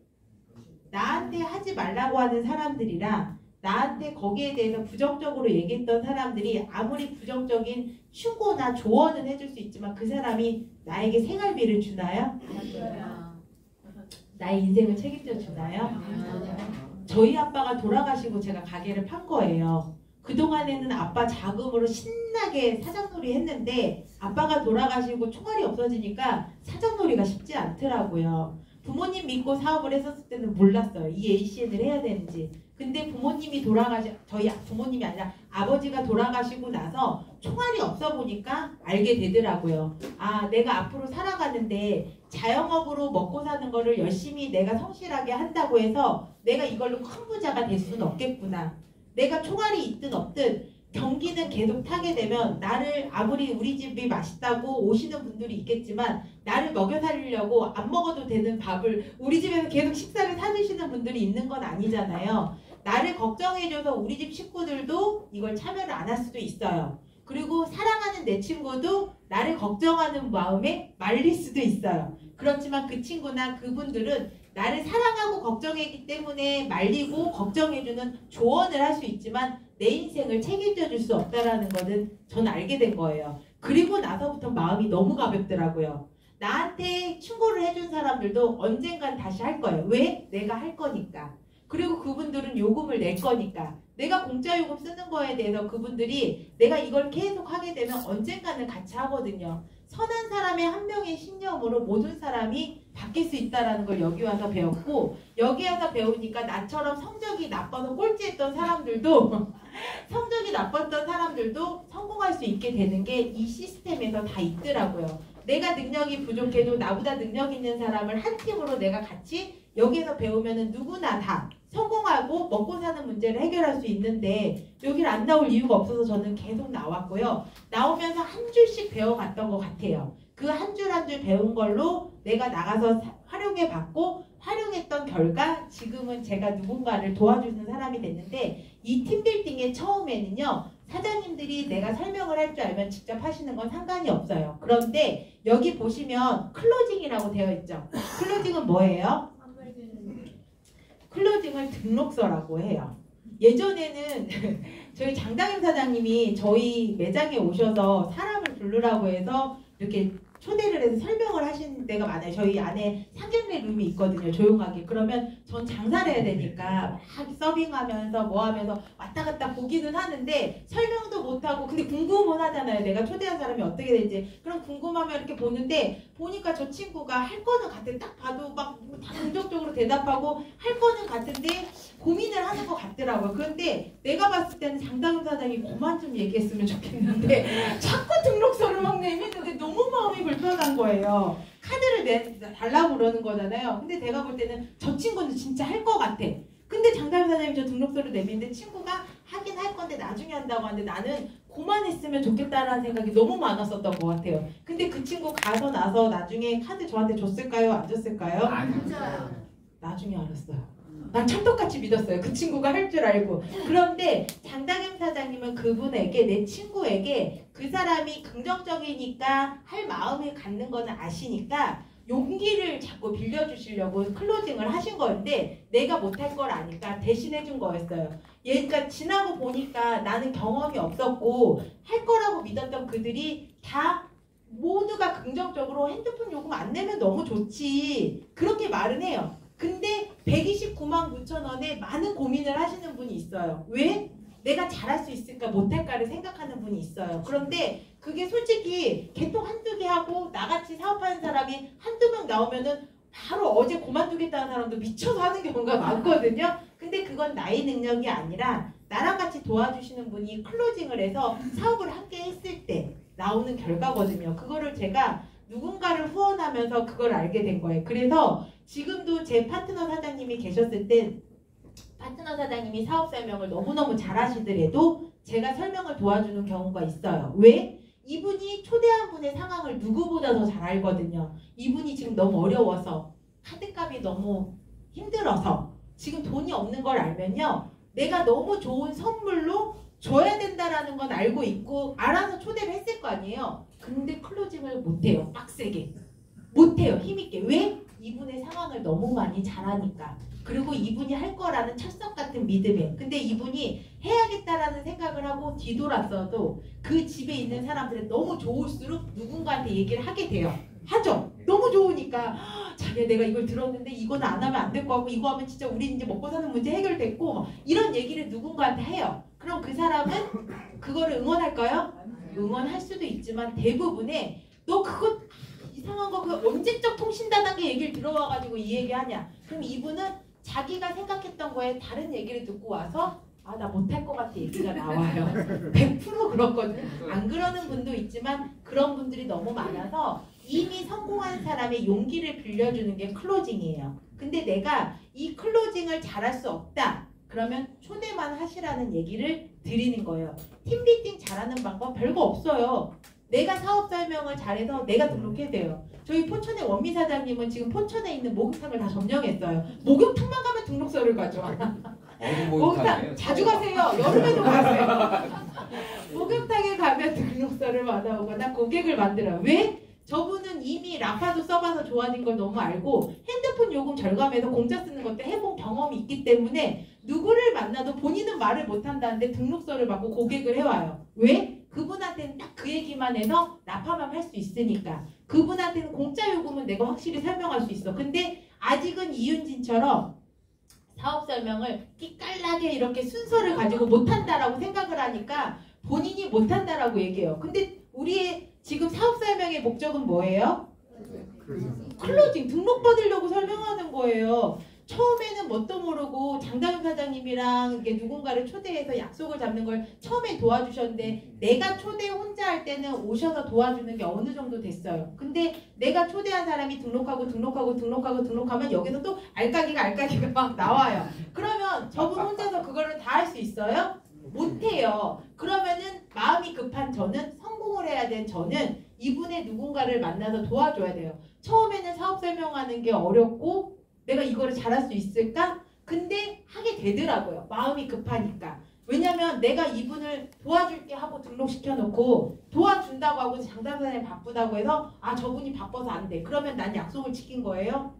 나한테 하지 말라고 하는 사람들이랑 나한테 거기에 대해서 부정적으로 얘기했던 사람들이 아무리 부정적인 충고나 조언은 해줄 수 있지만 그 사람이 나에게 생활비를 주나요? 나의 인생을 책임져 주나요? 저희 아빠가 돌아가시고 제가 가게를 판 거예요. 그동안에는 아빠 자금으로 신나게 사장놀이 했는데 아빠가 돌아가시고 총알이 없어지니까 사장놀이가 쉽지 않더라고요. 부모님 믿고 사업을 했었을 때는 몰랐어요. 이 ACN을 해야 되는지. 근데 부모님이 저희 부모님이 아니라 아버지가 돌아가시고 나서 총알이 없어 보니까 알게 되더라고요. 아, 내가 앞으로 살아가는데 자영업으로 먹고 사는 거를 열심히 내가 성실하게 한다고 해서 내가 이걸로 큰 부자가 될 수는 없겠구나. 내가 총알이 있든 없든 경기는 계속 타게 되면 나를 아무리 우리 집이 맛있다고 오시는 분들이 있겠지만 나를 먹여 살리려고 안 먹어도 되는 밥을 우리 집에서 계속 식사를 사주시는 분들이 있는 건 아니잖아요. 나를 걱정해줘서 우리 집 식구들도 이걸 참여를 안 할 수도 있어요. 그리고 사랑하는 내 친구도 나를 걱정하는 마음에 말릴 수도 있어요. 그렇지만 그 친구나 그분들은 나를 사랑하고 걱정했기 때문에 말리고 걱정해주는 조언을 할 수 있지만 내 인생을 책임져 줄 수 없다라는 거는 전 알게 된 거예요. 그리고 나서부터 마음이 너무 가볍더라고요. 나한테 충고를 해준 사람들도 언젠간 다시 할 거예요. 왜? 내가 할 거니까. 그리고 그분들은 요금을 낼 거니까. 내가 공짜 요금 쓰는 거에 대해서 그분들이 내가 이걸 계속 하게 되면 언젠가는 같이 하거든요. 선한 사람의 한 명의 신념으로 모든 사람이 바뀔 수 있다는 걸 여기 와서 배웠고 여기 와서 배우니까 나처럼 성적이 나빠서 꼴찌했던 사람들도 성적이 나빴던 사람들도 성공할 수 있게 되는 게 이 시스템에서 다 있더라고요. 내가 능력이 부족해도 나보다 능력 있는 사람을 한 팀으로 내가 같이 여기서 배우면은 누구나 다 성공하고 먹고 사는 문제를 해결할 수 있는데 여기를 안 나올 이유가 없어서 저는 계속 나왔고요. 나오면서 한 줄씩 배워갔던 것 같아요. 그 한 줄 한 줄 배운 걸로 내가 나가서 활용해 봤고 활용했던 결과 지금은 제가 누군가를 도와주는 사람이 됐는데 이 팀빌딩의 처음에는요. 사장님들이 내가 설명을 할 줄 알면 직접 하시는 건 상관이 없어요. 그런데 여기 보시면 클로징이라고 되어 있죠. 클로징은 뭐예요? 클로징을 등록서라고 해요. 예전에는 저희 장당임 사장님이 저희 매장에 오셔서 사람을 부르라고 해서 이렇게 초대를 해서 설명을 하시는 데가 많아요. 저희 안에 상견례 룸이 있거든요. 조용하게. 그러면 전 장사를 해야 되니까 막 서빙하면서 뭐 하면서 왔다 갔다 보기는 하는데 설명도 못하고 근데 궁금은 하잖아요. 내가 초대한 사람이 어떻게 될지. 그럼 궁금하면 이렇게 보는데 보니까 저 친구가 할 거는 같아. 딱 봐도 막 다 긍정적으로 대답하고 할 거는 같은데 고민을 하는 것 같더라고요. 그런데 내가 봤을 때는 장담 사장이 그만 좀 얘기했으면 좋겠는데 자꾸 등록서를 막 내미는데 너무 마음이 불편한 거예요. 카드를 달라고 그러는 거잖아요. 근데 내가 볼 때는 저 친구는 진짜 할 것 같아. 근데 장담 사장님이 저 등록서를 내미는데 친구가 하긴 할 건데 나중에 한다고 하는데 나는 그만했으면 좋겠다라는 생각이 너무 많았었던 것 같아요. 근데 그 친구 가서 나서 나중에 카드 저한테 줬을까요? 안 줬을까요?
안 줬어요.
나중에 알았어요. 난 찰떡같이 믿었어요. 그 친구가 할 줄 알고. 그런데 장당임 사장님은 그분에게 내 친구에게 그 사람이 긍정적이니까 할 마음을 갖는 거는 아시니까 용기를 자꾸 빌려주시려고 클로징을 하신 건데 내가 못할 걸 아니까 대신해 준 거였어요. 그러니까 지나고 보니까 나는 경험이 없었고 할 거라고 믿었던 그들이 다 모두가 긍정적으로 핸드폰 요금 안 내면 너무 좋지 그렇게 말은 해요. 근데 129만 9천 원에 많은 고민을 하시는 분이 있어요. 왜? 내가 잘할 수 있을까 못할까를 생각하는 분이 있어요. 그런데 그게 솔직히 개통 한두 개 하고 나같이 사업하는 사람이 한두 명 나오면은 바로 어제 그만두겠다는 사람도 미쳐서 하는 경우가 많거든요. 근데 그건 나의 능력이 아니라 나랑 같이 도와주시는 분이 클로징을 해서 사업을 함께 했을 때 나오는 결과거든요. 그거를 제가 누군가를 후원하면서 그걸 알게 된 거예요. 그래서 지금도 제 파트너 사장님이 계셨을 때 파트너 사장님이 사업 설명을 너무너무 잘하시더라도 제가 설명을 도와주는 경우가 있어요. 왜? 이분이 초대한 분의 상황을 누구보다 더 잘 알거든요. 이분이 지금 너무 어려워서 카드값이 너무 힘들어서 지금 돈이 없는 걸 알면요. 내가 너무 좋은 선물로 줘야 된다라는 건 알고 있고 알아서 초대를 했을 거 아니에요. 근데 클로징을 못해요. 빡세게. 못해요. 힘있게. 왜? 이분의 상황을 너무 많이 잘 아니까. 그리고 이분이 할 거라는 철석 같은 믿음에. 근데 이분이 해야겠다라는 생각을 하고 뒤돌았어도 그 집에 있는 사람들이 너무 좋을수록 누군가한테 얘기를 하게 돼요. 하죠. 너무 좋으니까 자기야 내가 이걸 들었는데 이거는 안 하면 안 될 거 같고 이거 하면 진짜 우리 이제 먹고 사는 문제 해결됐고 이런 얘기를 누군가한테 해요. 그럼 그 사람은 그거를 응원할까요? 응원할 수도 있지만 대부분의 너 그거 이상한 거 그 언제적 통신다단계 얘기를 들어와가지고 이 얘기하냐. 그럼 이분은 자기가 생각했던 거에 다른 얘기를 듣고 와서 아 나 못할 것 같아 얘기가 나와요. 100% 그렇거든요. 안 그러는 분도 있지만 그런 분들이 너무 많아서 이미 성공한 사람의 용기를 빌려주는 게 클로징이에요. 근데 내가 이 클로징을 잘할 수 없다. 그러면 초대만 하시라는 얘기를 드리는 거예요. 팀미팅 잘하는 방법 별거 없어요. 내가 사업 설명을 잘해서 내가 등록해야 돼요. 저희 포천의 원미 사장님은 지금 포천에 있는 목욕탕을 다 점령했어요. 목욕탕만 가면 등록서를 가져와. 목욕탕 자주 가세요. 여름에도 가세요. 목욕탕에 가면 등록서를 받아오거나 고객을 만들어요. 왜? 저분은 이미 라파도 써봐서 좋아진 걸 너무 알고 핸드폰 요금 절감해서 공짜 쓰는 것도 해본 경험이 있기 때문에 누구를 만나도 본인은 말을 못한다는데 등록서를 받고 고객을 해와요. 왜? 그분한테는 딱 그 얘기만 해서 라파만 할 수 있으니까. 그분한테는 공짜 요금은 내가 확실히 설명할 수 있어. 근데 아직은 이윤진처럼 사업 설명을 끼깔나게 이렇게 순서를 가지고 못한다라고 생각을 하니까 본인이 못한다라고 얘기해요. 근데 우리의 지금 사업 설명의 목적은 뭐예요? 클로징, 등록받으려고 설명하는 거예요. 처음에는 뭣도 모르고 장다윤 사장님이랑 이게 누군가를 초대해서 약속을 잡는 걸 처음에 도와주셨는데 내가 초대 혼자 할 때는 오셔서 도와주는 게 어느 정도 됐어요. 근데 내가 초대한 사람이 등록하면 여기서 또 알까기가 막 나와요. 그러면 저분 혼자서 그거를 다 할 수 있어요? 못해요. 그러면은 마음이 급한 저는 성공을 해야 된 저는 이분의 누군가를 만나서 도와줘야 돼요. 처음에는 사업 설명하는 게 어렵고 내가 이거를 잘할 수 있을까? 근데 하게 되더라고요. 마음이 급하니까. 왜냐면 내가 이분을 도와줄게 하고 등록시켜놓고 도와준다고 하고 장담사님 바쁘다고 해서 아 저분이 바빠서 안 돼. 그러면 난 약속을 지킨 거예요?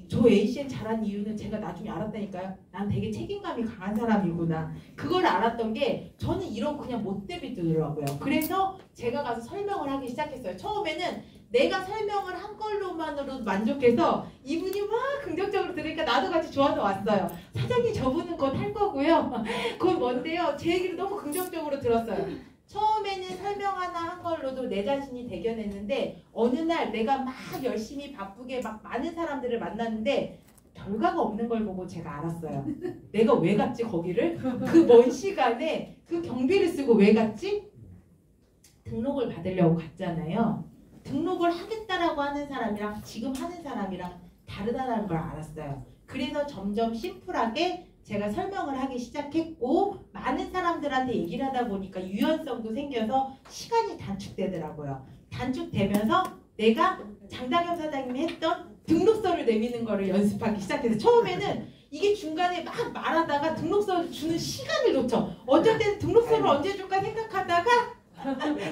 저 ACN 잘한 이유는 제가 나중에 알았다니까요. 난 되게 책임감이 강한 사람이구나. 그걸 알았던 게 저는 이런 그냥 못 대비더라고요. 그래서 제가 가서 설명을 하기 시작했어요. 처음에는 내가 설명을 한 걸로만으로 만족해서 이분이 막 긍정적으로 들으니까 나도 같이 좋아서 왔어요. 사장님 저분은 곧 할 거고요. 그건 뭔데요? 제 얘기를 너무 긍정적으로 들었어요. 처음에는 설명 하나 한 걸로도 내 자신이 대견했는데 어느 날 내가 막 열심히 바쁘게 막 많은 사람들을 만났는데 결과가 없는 걸 보고 제가 알았어요. 내가 왜 갔지 거기를? 그 먼 시간에 그 경비를 쓰고 왜 갔지? 등록을 받으려고 갔잖아요. 등록을 하겠다라고 하는 사람이랑 지금 하는 사람이랑 다르다는 걸 알았어요. 그래서 점점 심플하게 제가 설명을 하기 시작했고 많은 사람들한테 얘기를 하다 보니까 유연성도 생겨서 시간이 단축되더라고요. 단축되면서 내가 장다겸 사장님이 했던 등록서를 내미는 거를 연습하기 시작해서 처음에는 이게 중간에 막 말하다가 등록서 주는 시간을 놓쳐. 어쩔 때는 등록서를 언제 줄까 생각하다가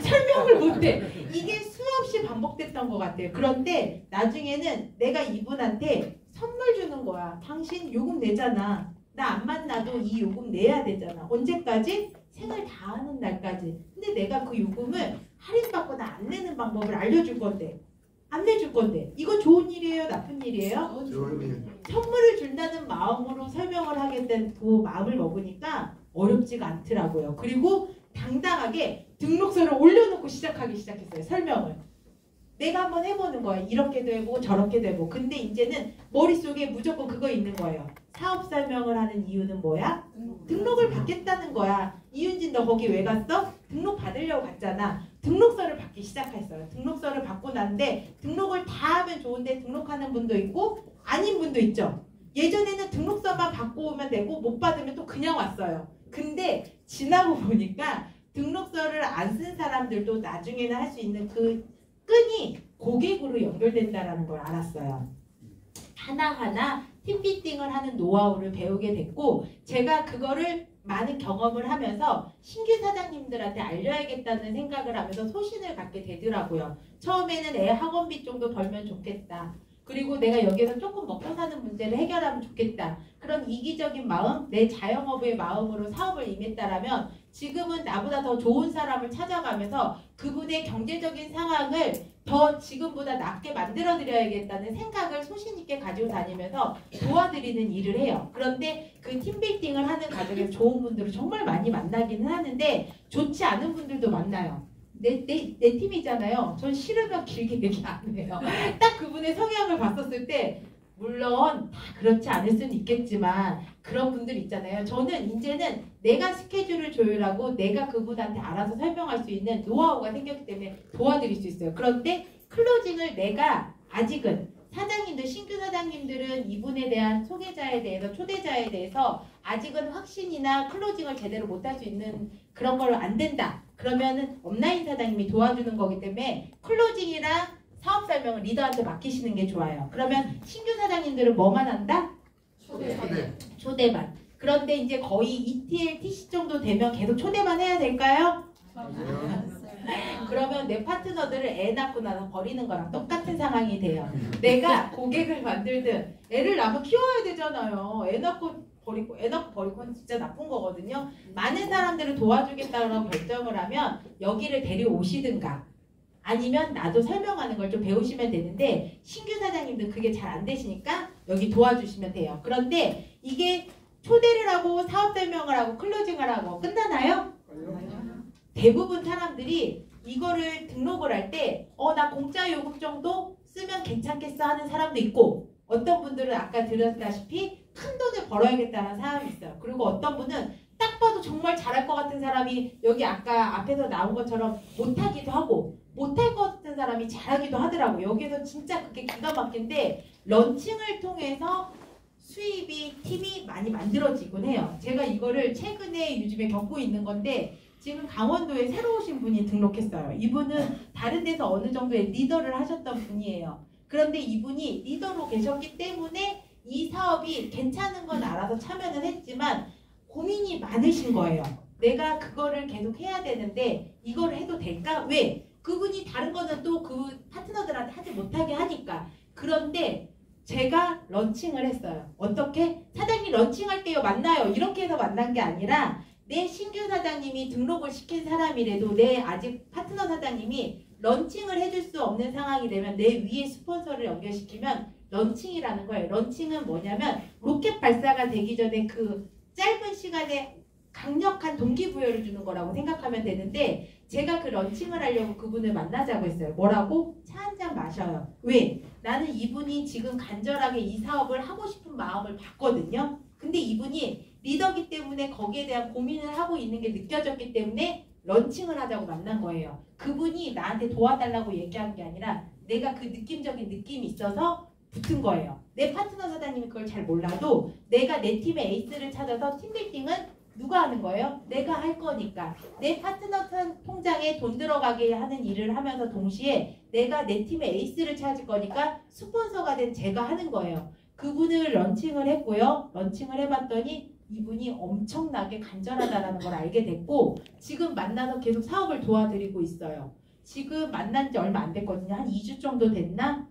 설명을 못해. 이게 수없이 반복됐던 것 같아요. 그런데 나중에는 내가 이분한테 선물 주는 거야. 당신 요금 내잖아. 나 안 만나도 이 요금 내야 되잖아. 언제까지? 생을 다하는 날까지. 근데 내가 그 요금을 할인받거나 안 내는 방법을 알려줄 건데 안 내줄 건데 이건 좋은 일이에요? 나쁜 일이에요?
좋은 일.
선물을 준다는 마음으로 설명을 하겠다는 그 마음을 먹으니까 어렵지가 않더라고요. 그리고 당당하게 등록서를 올려놓고 시작했어요. 설명을. 내가 한번 해보는 거예요. 이렇게도 해보고 저렇게도 해보고. 근데 이제는 머릿속에 무조건 그거 있는 거예요. 사업 설명을 하는 이유는 뭐야? 등록을 받겠다는 거야. 이윤진 너 거기 왜 갔어? 등록 받으려고 갔잖아. 등록서를 받기 시작했어요. 등록서를 받고 났는데 등록을 다 하면 좋은데 등록하는 분도 있고 아닌 분도 있죠. 예전에는 등록서만 받고 오면 되고 못 받으면 또 그냥 왔어요. 근데 지나고 보니까 등록서를 안 쓴 사람들도 나중에는 할 수 있는 그 끈이 고객으로 연결된다는 걸 알았어요. 하나하나 팀비팅을 하는 노하우를 배우게 됐고 제가 그거를 많은 경험을 하면서 신규 사장님들한테 알려야겠다는 생각을 하면서 소신을 갖게 되더라고요. 처음에는 애 학원비 정도 벌면 좋겠다. 그리고 내가 여기서 조금 먹고 사는 문제를 해결하면 좋겠다. 그런 이기적인 마음, 내 자영업의 마음으로 사업을 임했다라면 지금은 나보다 더 좋은 사람을 찾아가면서 그분의 경제적인 상황을 더 지금보다 낫게 만들어드려야겠다는 생각을 소신있게 가지고 다니면서 도와드리는 일을 해요. 그런데 그 팀빌딩을 하는 과정에서 좋은 분들을 정말 많이 만나기는 하는데 좋지 않은 분들도 만나요. 내 팀이잖아요. 전 싫으면 길게 얘기 안 해요. 딱 그분의 성향을 봤었을 때 물론 다 그렇지 않을 수는 있겠지만 그런 분들 있잖아요. 저는 이제는 내가 스케줄을 조율하고 내가 그분한테 알아서 설명할 수 있는 노하우가 생겼기 때문에 도와드릴 수 있어요. 그런데 클로징을 내가 아직은 사장님들, 신규 사장님들은 이분에 대한 소개자에 대해서, 초대자에 대해서 아직은 확신이나 클로징을 제대로 못할 수 있는 그런 걸로 안 된다. 그러면은 업라인 사장님이 도와주는 거기 때문에 클로징이랑 사업 설명을 리더한테 맡기시는 게 좋아요. 그러면 신규 사장님들은 뭐만 한다? 초대만. 그런데 이제 거의 ETL, TC 정도 되면 계속 초대만 해야 될까요? 그러면 내 파트너들을 애 낳고 나서 버리는 거랑 똑같은 상황이 돼요. 내가 고객을 만들든 애를 낳으면 키워야 되잖아요. 애 낳고 버리고는 진짜 나쁜 거거든요. 많은 사람들을 도와주겠다고 결정을 하면 여기를 데려오시든가 아니면 나도 설명하는 걸 좀 배우시면 되는데 신규 사장님들 그게 잘 안 되시니까 여기 도와주시면 돼요. 그런데 이게 초대를 하고 사업 설명을 하고 클로징을 하고 끝나나요? 대부분 사람들이 이거를 등록을 할 때 나 공짜 요금 정도 쓰면 괜찮겠어 하는 사람도 있고 어떤 분들은 아까 들었다시피 큰 돈을 벌어야겠다는 사람이 있어요. 그리고 어떤 분은 딱 봐도 정말 잘할 것 같은 사람이 여기 아까 앞에서 나온 것처럼 못하기도 하고 못할 것 같은 사람이 잘하기도 하더라고요. 여기서 진짜 그게 기가 막힌데 런칭을 통해서 수입이 팀이 많이 만들어지곤 해요. 제가 이거를 최근에 요즘에 겪고 있는 건데 지금 강원도에 새로 오신 분이 등록했어요. 이분은 다른 데서 어느 정도의 리더를 하셨던 분이에요. 그런데 이분이 리더로 계셨기 때문에 이 사업이 괜찮은 건 알아서 참여는 했지만 고민이 많으신 거예요. 내가 그거를 계속 해야 되는데 이걸 해도 될까? 왜? 그분이 다른 거는 또 그 파트너들한테 하지 못하게 하니까. 그런데 제가 런칭을 했어요. 어떻게? 사장님 런칭할게요. 만나요. 이렇게 해서 만난 게 아니라 내 신규 사장님이 등록을 시킨 사람이라도 내 아직 파트너 사장님이 런칭을 해줄 수 없는 상황이 되면 내 위에 스폰서를 연결시키면 런칭이라는 거예요. 런칭은 뭐냐면 로켓 발사가 되기 전에 그 짧은 시간에 강력한 동기부여를 주는 거라고 생각하면 되는데 제가 그 런칭을 하려고 그분을 만나자고 했어요. 뭐라고? 차 한 잔 마셔요. 왜? 나는 이분이 지금 간절하게 이 사업을 하고 싶은 마음을 봤거든요. 근데 이분이 리더기 때문에 거기에 대한 고민을 하고 있는 게 느껴졌기 때문에 런칭을 하자고 만난 거예요. 그분이 나한테 도와달라고 얘기한 게 아니라 내가 그 느낌적인 느낌이 있어서 붙은 거예요. 내 파트너 사장님이 그걸 잘 몰라도 내가 내 팀의 에이스를 찾아서 팀빌딩은 누가 하는 거예요? 내가 할 거니까. 내 파트너 통장에 돈 들어가게 하는 일을 하면서 동시에 내가 내 팀의 에이스를 찾을 거니까 스폰서가 된 제가 하는 거예요. 그분을 런칭을 했고요. 런칭을 해봤더니 이분이 엄청나게 간절하다는 걸 알게 됐고 지금 만나서 계속 사업을 도와드리고 있어요. 지금 만난 지 얼마 안 됐거든요. 한 2주 정도 됐나?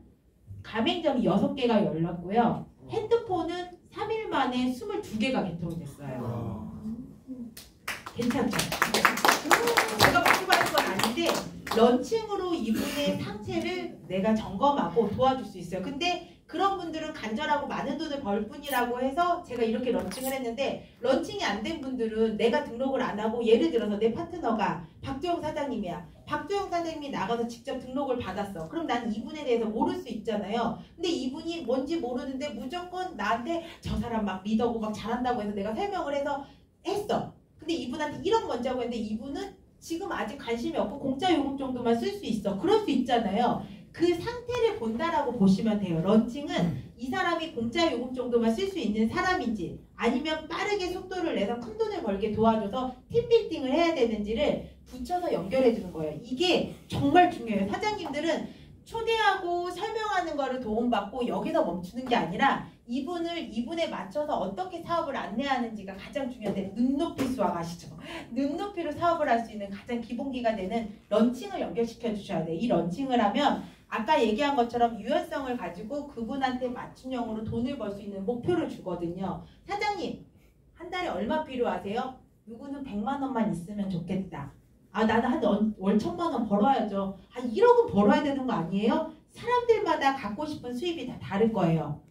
가맹점이 6개가 열렸고요. 핸드폰은 3일 만에 22개가 개통됐어요. 괜찮죠? 제가 받고 받은 건 아닌데 런칭으로 이분의 상태를 내가 점검하고 도와줄 수 있어요. 근데 그런 분들은 간절하고 많은 돈을 벌 뿐이라고 해서 제가 이렇게 런칭을 했는데, 런칭이 안 된 분들은 내가 등록을 안 하고, 예를 들어서 내 파트너가 박두영 사장님이야. 박두영 사장님이 나가서 직접 등록을 받았어. 그럼 난 이분에 대해서 모를 수 있잖아요. 근데 이분이 뭔지 모르는데 무조건 나한테 저 사람 막 리더고 막 잘한다고 해서 내가 설명을 해서 했어. 근데 이분한테 1억 먼저고 했는데 이분은 지금 아직 관심이 없고 공짜 요금 정도만 쓸 수 있어. 그럴 수 있잖아요. 그 상태를 본다라고 보시면 돼요. 런칭은 이 사람이 공짜 요금 정도만 쓸 수 있는 사람인지, 아니면 빠르게 속도를 내서 큰 돈을 벌게 도와줘서 팀빌딩을 해야 되는지를 붙여서 연결해 주는 거예요. 이게 정말 중요해요. 사장님들은 초대하고 설명하는 거를 도움받고 여기서 멈추는 게 아니라 이분에 맞춰서 어떻게 사업을 안내하는지가 가장 중요한데, 눈높이 수학 아시죠? 눈높이로 사업을 할 수 있는 가장 기본기가 되는 런칭을 연결시켜 주셔야 돼요. 이 런칭을 하면 아까 얘기한 것처럼 유연성을 가지고 그분한테 맞춤형으로 돈을 벌 수 있는 목표를 주거든요. 사장님, 한 달에 얼마 필요하세요? 누구는 100만 원만 있으면 좋겠다. 아, 나는 한 월 1000만 원 벌어야죠. 한 1억은 벌어야 되는 거 아니에요? 사람들마다 갖고 싶은 수입이 다 다를 거예요.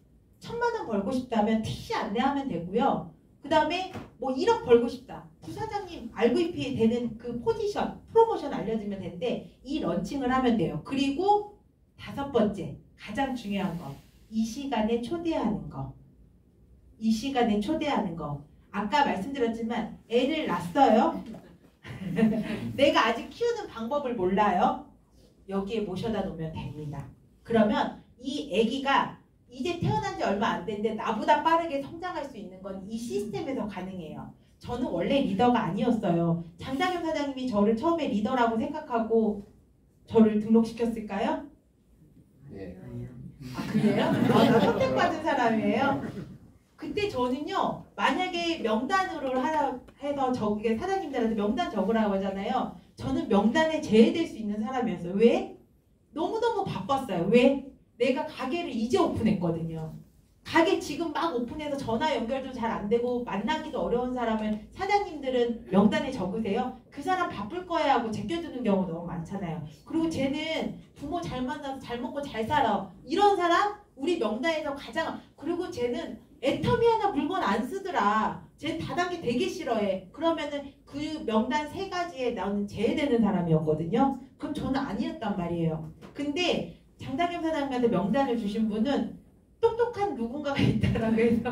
1000만 원 벌고 싶다면 TC 안내하면 되고요. 그 다음에 뭐 1억 벌고 싶다. 부사장님 RVP 되는 그 포지션, 프로모션 알려주면 되는데 이 런칭을 하면 돼요. 그리고 5번째, 가장 중요한 거. 이 시간에 초대하는 거. 이 시간에 초대하는 거. 아까 말씀드렸지만 애를 낳았어요. 내가 아직 키우는 방법을 몰라요. 여기에 모셔다 놓으면 됩니다. 그러면 이 아기가 이제 태어난 지 얼마 안 됐는데 나보다 빠르게 성장할 수 있는 건 이 시스템에서 가능해요. 저는 원래 리더가 아니었어요. 장장현 사장님이 저를 처음에 리더라고 생각하고 저를 등록시켰을까요?
네.
아, 그래요? 아, 나 선택받은 사람이에요? 그때 저는요, 만약에 명단으로 해서 저기 사장님들한테 명단 적으라고 하잖아요. 저는 명단에 제외될 수 있는 사람이었어요. 왜? 너무너무 바빴어요. 왜? 내가 가게를 이제 오픈했거든요. 가게 지금 막 오픈해서 전화 연결도 잘 안 되고 만나기도 어려운 사람을 사장님들은 명단에 적으세요. 그 사람 바쁠 거야 하고 제껴두는 경우 너무 많잖아요. 그리고 쟤는 부모 잘 만나서 잘 먹고 잘 살아. 이런 사람 우리 명단에서 가장, 그리고 쟤는 애터미 하나 물건 안 쓰더라. 쟤는 다단계 되게 싫어해. 그러면은 그 명단 3가지에 나는 제외되는 사람이었거든요. 그럼 저는 아니었단 말이에요. 근데 장장현 사장님한테 명단을 주신 분은 똑똑한 누군가가 있다라고 해서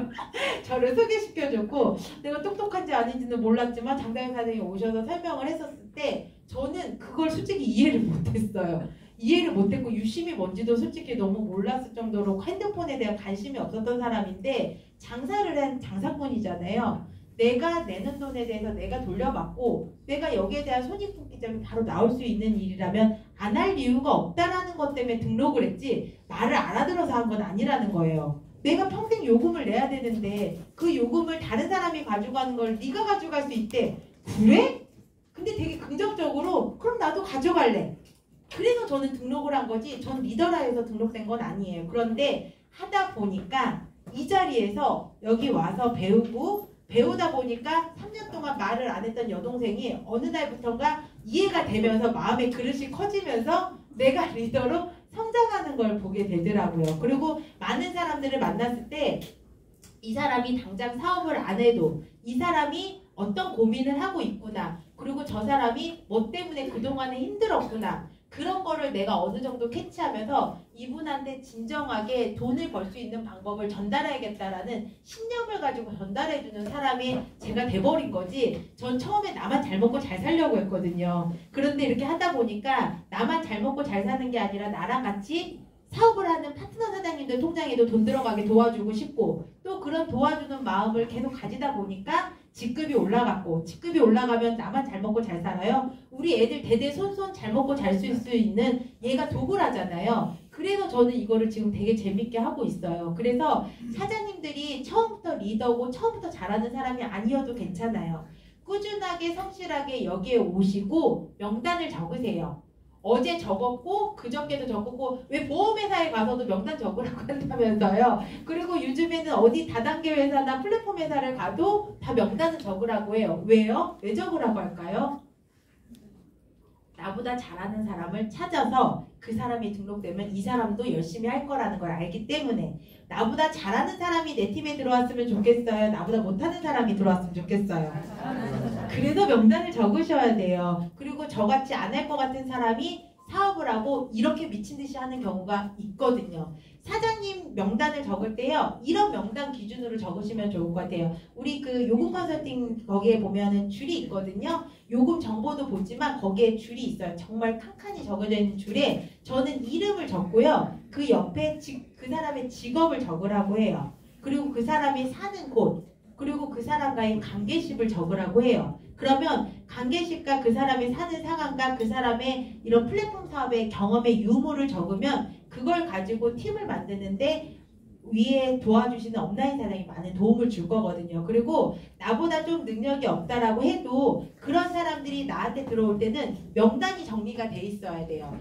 저를 소개시켜줬고, 내가 똑똑한지 아닌지는 몰랐지만 장장현 사장님이 오셔서 설명을 했었을 때 저는 그걸 솔직히 이해를 못했어요. 이해를 못했고 유심이 뭔지도 솔직히 너무 몰랐을 정도로 핸드폰에 대한 관심이 없었던 사람인데, 장사를 한 장사꾼이잖아요. 내가 내는 돈에 대해서 내가 돌려받고 내가 여기에 대한 손익분기점이 바로 나올 수 있는 일이라면 안 할 이유가 없다라는 것 때문에 등록을 했지, 말을 알아들어서 한 건 아니라는 거예요. 내가 평생 요금을 내야 되는데 그 요금을 다른 사람이 가져가는 걸 네가 가져갈 수 있대. 그래? 근데 되게 긍정적으로 그럼 나도 가져갈래. 그래서 저는 등록을 한 거지, 전 리더라 해서 등록된 건 아니에요. 그런데 하다 보니까 이 자리에서 여기 와서 배우다 보니까 3년 동안 말을 안 했던 여동생이 어느 날부터인가 이해가 되면서 마음의 그릇이 커지면서 내가 리더로 성장하는 걸 보게 되더라고요. 그리고 많은 사람들을 만났을 때 이 사람이 당장 사업을 안 해도 이 사람이 어떤 고민을 하고 있구나, 그리고 저 사람이 뭐 때문에 그동안에 힘들었구나, 그런 거를 내가 어느 정도 캐치하면서 이분한테 진정하게 돈을 벌 수 있는 방법을 전달해야겠다라는 신념을 가지고 전달해주는 사람이 제가 돼버린 거지, 전 처음에 나만 잘 먹고 잘 살려고 했거든요. 그런데 이렇게 하다 보니까 나만 잘 먹고 잘 사는 게 아니라 나랑 같이 사업을 하는 파트너 사장님들 통장에도 돈 들어가게 도와주고 싶고, 또 그런 도와주는 마음을 계속 가지다 보니까 직급이 올라갔고, 직급이 올라가면 나만 잘 먹고 잘 살아요? 우리 애들 대대손손 잘 먹고 잘 쓸 수 있는 얘가 도구라잖아요. 그래서 저는 이거를 지금 되게 재밌게 하고 있어요. 그래서 사장님들이 처음부터 리더고 처음부터 잘하는 사람이 아니어도 괜찮아요. 꾸준하게 성실하게 여기에 오시고 명단을 적으세요. 어제 적었고 그저께도 적었고, 왜 보험회사에 가서도 명단 적으라고 한다면서요. 그리고 요즘에는 어디 다단계 회사나 플랫폼 회사를 가도 다 명단을 적으라고 해요. 왜요? 왜 적으라고 할까요? 나보다 잘하는 사람을 찾아서 그 사람이 등록되면 이 사람도 열심히 할 거라는 걸 알기 때문에 나보다 잘하는 사람이 내 팀에 들어왔으면 좋겠어요? 나보다 못하는 사람이 들어왔으면 좋겠어요? 그래서 명단을 적으셔야 돼요. 그리고 저같이 안 할 것 같은 사람이 사업을 하고 이렇게 미친 듯이 하는 경우가 있거든요. 사장님 명단을 적을 때요, 이런 명단 기준으로 적으시면 좋을 것 같아요. 우리 그 요금 컨설팅 거기에 보면은 줄이 있거든요. 요금 정보도 보지만 거기에 줄이 있어요. 정말 칸칸이 적어져 있는 줄에 저는 이름을 적고요. 그 옆에 그 사람의 직업을 적으라고 해요. 그리고 그 사람이 사는 곳, 그리고 그 사람과의 관계십을 적으라고 해요. 그러면 관계십과 그 사람이 사는 상황과 그 사람의 이런 플랫폼 사업의 경험의 유무를 적으면 그걸 가지고 팀을 만드는데 위에 도와주시는 업라인 사장이 많은 도움을 줄 거거든요. 그리고 나보다 좀 능력이 없다라고 해도 그런 사람들이 나한테 들어올 때는 명단이 정리가 돼 있어야 돼요.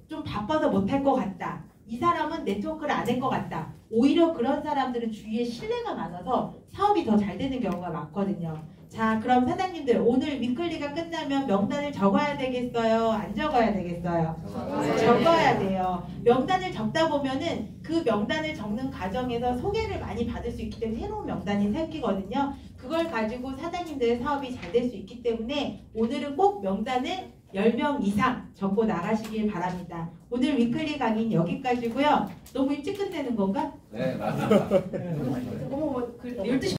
좀 바빠서 못할 것 같다. 이 사람은 네트워크를 안 할 것 같다. 오히려 그런 사람들은 주위에 신뢰가 많아서 사업이 더 잘 되는 경우가 많거든요. 자, 그럼 사장님들 오늘 위클리가 끝나면 명단을 적어야 되겠어요? 안 적어야 되겠어요? 적어야 돼요. 명단을 적다 보면은 그 명단을 적는 과정에서 소개를 많이 받을 수 있기 때문에 새로운 명단이 생기거든요. 그걸 가지고 사장님들의 사업이 잘 될 수 있기 때문에 오늘은 꼭 명단을 10명 이상 적고 나가시길 바랍니다. 오늘 위클리 강의는 여기까지고요. 너무 일찍 끝내는 건가?
네, 맞습니다.
어머, 12시